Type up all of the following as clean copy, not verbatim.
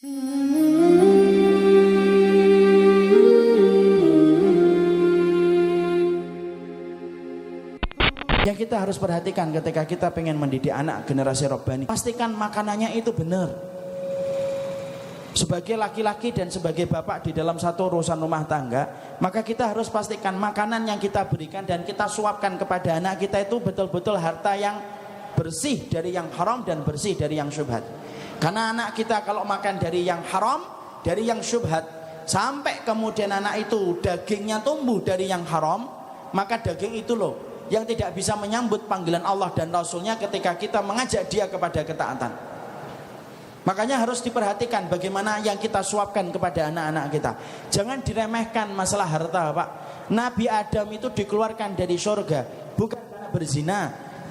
Yang kita harus perhatikan ketika kita pengen mendidik anak generasi Robbani, pastikan makanannya itu benar. Sebagai laki-laki dan sebagai bapak di dalam satu urusan rumah tangga, maka kita harus pastikan makanan yang kita berikan dan kita suapkan kepada anak kita itu betul-betul harta yang bersih dari yang haram dan bersih dari yang syubhat. Karena anak kita kalau makan dari yang haram, dari yang syubhat, sampai kemudian anak itu dagingnya tumbuh dari yang haram, maka daging itu loh yang tidak bisa menyambut panggilan Allah dan Rasulnya ketika kita mengajak dia kepada ketaatan. Makanya harus diperhatikan bagaimana yang kita suapkan kepada anak-anak kita. Jangan diremehkan masalah harta, Pak. Nabi Adam itu dikeluarkan dari surga bukan karena berzina,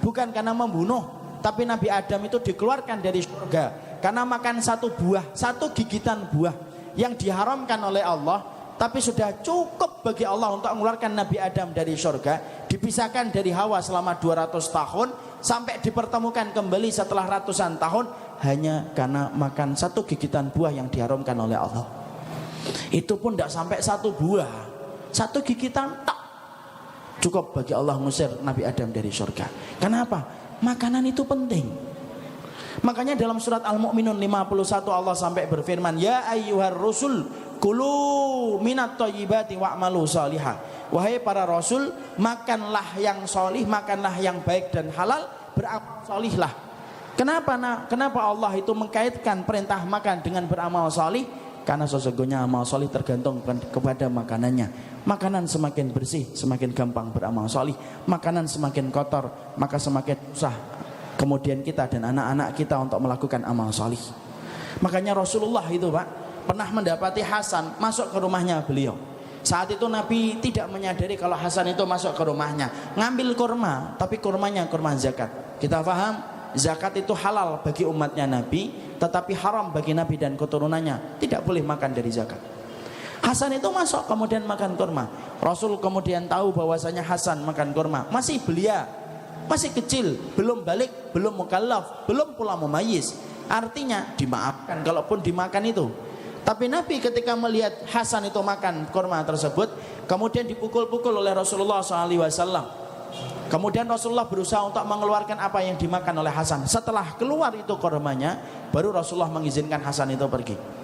bukan karena membunuh, tapi Nabi Adam itu dikeluarkan dari surga karena makan satu buah, satu gigitan buah yang diharamkan oleh Allah, tapi sudah cukup bagi Allah untuk mengeluarkan Nabi Adam dari surga, dipisahkan dari Hawa selama 200 tahun sampai dipertemukan kembali setelah ratusan tahun hanya karena makan satu gigitan buah yang diharamkan oleh Allah. Itu pun tidak sampai satu buah, satu gigitan tak cukup bagi Allah mengusir Nabi Adam dari surga. Kenapa? Makanan itu penting. Makanya dalam surat Al-Mu'minun 51 Allah sampai berfirman, ya ayyuhar rusul kulu minat thayyibati wa'malu salihah. Wahai para rasul, makanlah yang solih, makanlah yang baik dan halal, beramal solihlah. Kenapa Allah itu mengkaitkan perintah makan dengan beramal solih? Karena sesungguhnya amal solih tergantung kepada makanannya. Makanan semakin bersih, semakin gampang beramal solih. Makanan semakin kotor, maka semakin susah kemudian kita dan anak-anak kita untuk melakukan amal solih. Makanya Rasulullah itu, Pak, pernah mendapati Hasan masuk ke rumahnya beliau. Saat itu Nabi tidak menyadari kalau Hasan itu masuk ke rumahnya, ngambil kurma, tapi kurmanya kurma zakat. Kita paham, zakat itu halal bagi umatnya Nabi, tetapi haram bagi Nabi dan keturunannya, tidak boleh makan dari zakat. Hasan itu masuk kemudian makan kurma. Rasul kemudian tahu bahwasanya Hasan makan kurma, masih belia, masih kecil, belum balik, belum mukallaf, belum pula mumayyiz. Artinya dimaafkan kalaupun dimakan itu. Tapi Nabi ketika melihat Hasan itu makan kurma tersebut, kemudian dipukul-pukul oleh Rasulullah SAW. Kemudian Rasulullah berusaha untuk mengeluarkan apa yang dimakan oleh Hasan. Setelah keluar itu kurmanya, baru Rasulullah mengizinkan Hasan itu pergi.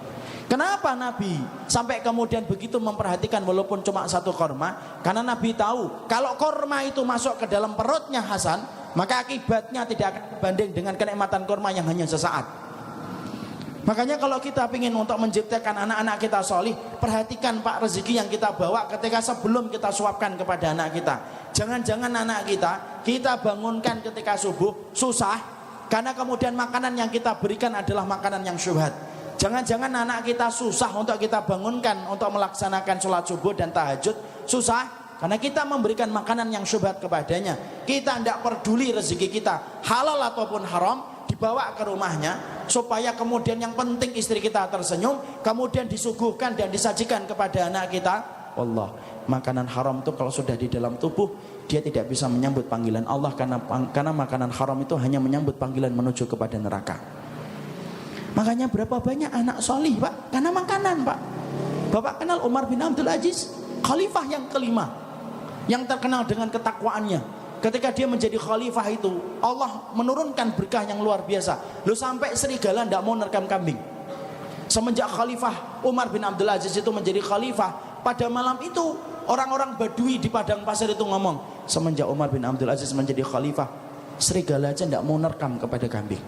Kenapa Nabi sampai kemudian begitu memperhatikan walaupun cuma satu kurma? Karena Nabi tahu kalau kurma itu masuk ke dalam perutnya Hasan, maka akibatnya tidak akan berbanding dengan kenikmatan kurma yang hanya sesaat. Makanya kalau kita ingin untuk menciptakan anak-anak kita solih, perhatikan Pak rezeki yang kita bawa ketika sebelum kita suapkan kepada anak kita. Jangan-jangan anak kita bangunkan ketika subuh susah karena kemudian makanan yang kita berikan adalah makanan yang syubhat. Jangan-jangan anak kita susah untuk kita bangunkan untuk melaksanakan sholat subuh dan tahajud, susah karena kita memberikan makanan yang syubhat kepadanya. Kita tidak peduli rezeki kita halal ataupun haram, dibawa ke rumahnya supaya kemudian yang penting istri kita tersenyum, kemudian disuguhkan dan disajikan kepada anak kita. Allah, makanan haram itu kalau sudah di dalam tubuh, dia tidak bisa menyambut panggilan Allah karena makanan haram itu hanya menyambut panggilan menuju kepada neraka. Makanya berapa banyak anak solih, Pak, karena makanan, Pak. Bapak kenal Umar bin Abdul Aziz, khalifah yang kelima, yang terkenal dengan ketakwaannya. Ketika dia menjadi khalifah itu, Allah menurunkan berkah yang luar biasa. Lu sampai serigala tidak mau nerkam kambing. Semenjak khalifah Umar bin Abdul Aziz itu menjadi khalifah, pada malam itu orang-orang Badui di padang pasir itu ngomong, semenjak Umar bin Abdul Aziz menjadi khalifah, serigala aja tidak mau nerkam kepada kambing.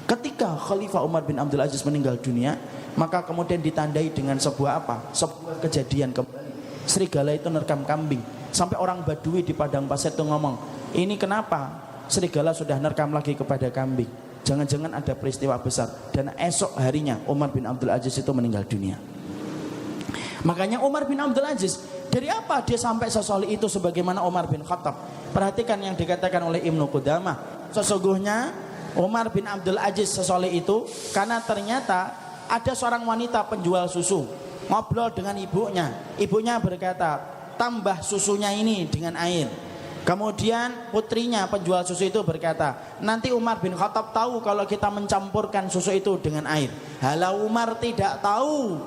Ketika Khalifah Umar bin Abdul Aziz meninggal dunia, maka kemudian ditandai dengan sebuah apa? Sebuah kejadian kembali. Serigala itu nerkam kambing. Sampai orang Badui di padang pasir itu ngomong, ini kenapa serigala sudah nerkam lagi kepada kambing? Jangan-jangan ada peristiwa besar. Dan esok harinya Umar bin Abdul Aziz itu meninggal dunia. Makanya Umar bin Abdul Aziz, dari apa dia sampai sesolih itu sebagaimana Umar bin Khattab? Perhatikan yang dikatakan oleh Ibnu Qudamah. Sesungguhnya Umar bin Abdul Aziz sesoleh itu karena ternyata ada seorang wanita penjual susu ngobrol dengan ibunya. Ibunya berkata, tambah susunya ini dengan air. Kemudian putrinya penjual susu itu berkata, nanti Umar bin Khattab tahu kalau kita mencampurkan susu itu dengan air. Halau Umar tidak tahu,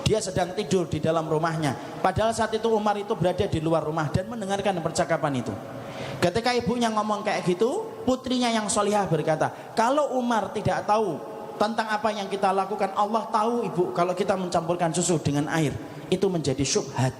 dia sedang tidur di dalam rumahnya. Padahal saat itu Umar itu berada di luar rumah dan mendengarkan percakapan itu. Ketika ibunya ngomong kayak gitu, putrinya yang solihah berkata, kalau Umar tidak tahu tentang apa yang kita lakukan, Allah tahu ibu kalau kita mencampurkan susu dengan air. Itu menjadi syubhat.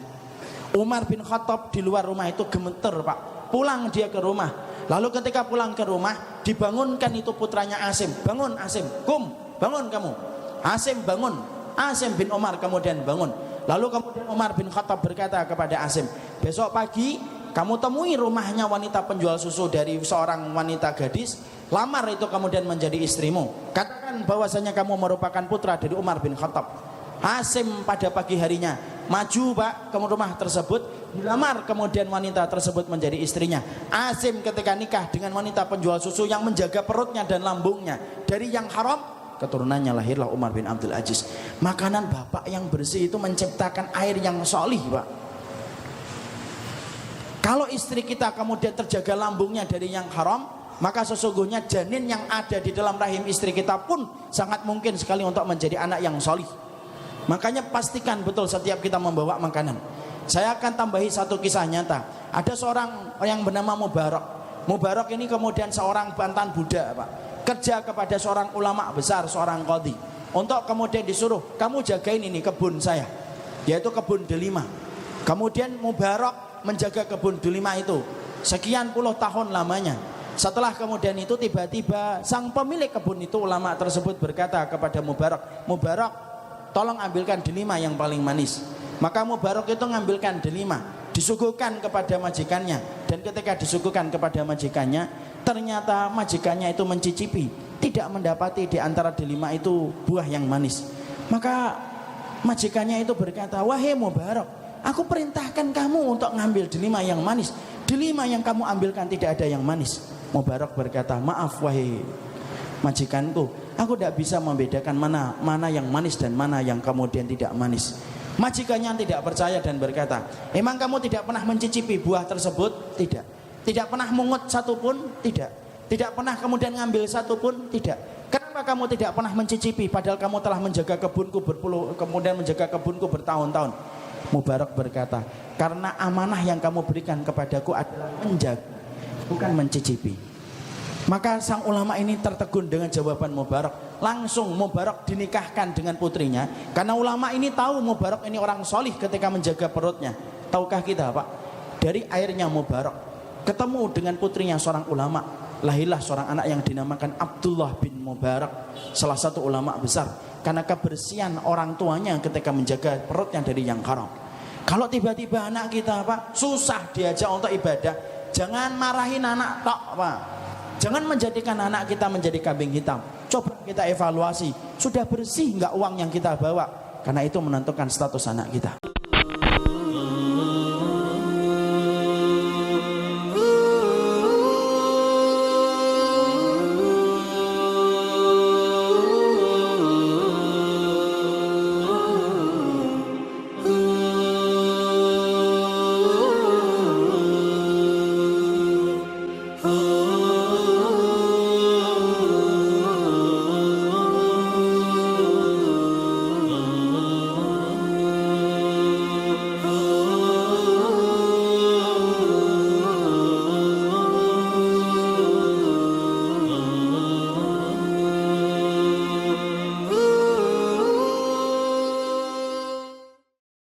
Umar bin Khattab di luar rumah itu gemeter Pak. Pulang dia ke rumah. Lalu ketika pulang ke rumah, dibangunkan itu putranya Asim. Bangun Asim, kum, bangun kamu. Asim bangun. Asim bin Umar kemudian bangun. Lalu kemudian Umar bin Khattab berkata kepada Asim, besok pagi kamu temui rumahnya wanita penjual susu dari seorang wanita gadis, lamar itu kemudian menjadi istrimu. Katakan bahwasanya kamu merupakan putra dari Umar bin Khattab. Asim pada pagi harinya maju Pak ke rumah tersebut, dilamar, kemudian wanita tersebut menjadi istrinya. Asim ketika nikah dengan wanita penjual susu yang menjaga perutnya dan lambungnya dari yang haram, keturunannya lahirlah Umar bin Abdul Aziz. Makanan bapak yang bersih itu menciptakan air yang solih Pak. Kalau istri kita kemudian terjaga lambungnya dari yang haram, maka sesungguhnya janin yang ada di dalam rahim istri kita pun sangat mungkin sekali untuk menjadi anak yang solih. Makanya pastikan betul setiap kita membawa makanan. Saya akan tambahi satu kisah nyata. Ada seorang yang bernama Mubarak. Mubarak ini kemudian seorang bantan budak Pak, kerja kepada seorang ulama besar, seorang qadhi, untuk kemudian disuruh, kamu jagain ini kebun saya, yaitu kebun delima. Kemudian Mubarak menjaga kebun delima itu sekian puluh tahun lamanya. Setelah kemudian itu tiba-tiba sang pemilik kebun itu, ulama tersebut berkata kepada Mubarak, Mubarak, tolong ambilkan delima yang paling manis. Maka Mubarak itu mengambilkan delima, disuguhkan kepada majikannya. Dan ketika disuguhkan kepada majikannya, ternyata majikannya itu mencicipi, tidak mendapati di antara delima itu buah yang manis. Maka majikannya itu berkata, wahai Mubarak, aku perintahkan kamu untuk ngambil delima yang manis, delima yang kamu ambilkan tidak ada yang manis. Mubarak berkata, maaf wahai majikanku, aku tidak bisa membedakan mana yang manis dan mana yang kemudian tidak manis. Majikannya tidak percaya dan berkata, emang kamu tidak pernah mencicipi buah tersebut? Tidak. Tidak pernah mungut satupun? Tidak. Tidak pernah kemudian ngambil satupun? Tidak. Kenapa kamu tidak pernah mencicipi padahal kamu telah menjaga kebunku kemudian menjaga kebunku bertahun-tahun? Mubarak berkata, karena amanah yang kamu berikan kepadaku adalah menjaga, bukan mencicipi. Maka sang ulama ini tertegun dengan jawaban Mubarak. Langsung Mubarak dinikahkan dengan putrinya, karena ulama ini tahu Mubarak ini orang solih ketika menjaga perutnya. Tahukah kita Pak, dari airnya Mubarak ketemu dengan putrinya seorang ulama, lahirlah seorang anak yang dinamakan Abdullah bin Mubarak, salah satu ulama besar, karena kebersihan orang tuanya ketika menjaga perutnya dari yang haram. Kalau tiba-tiba anak kita Pak susah diajak untuk ibadah, jangan marahin anak tok Pak. Jangan menjadikan anak kita menjadi kambing hitam. Coba kita evaluasi, sudah bersih nggak uang yang kita bawa? Karena itu menentukan status anak kita.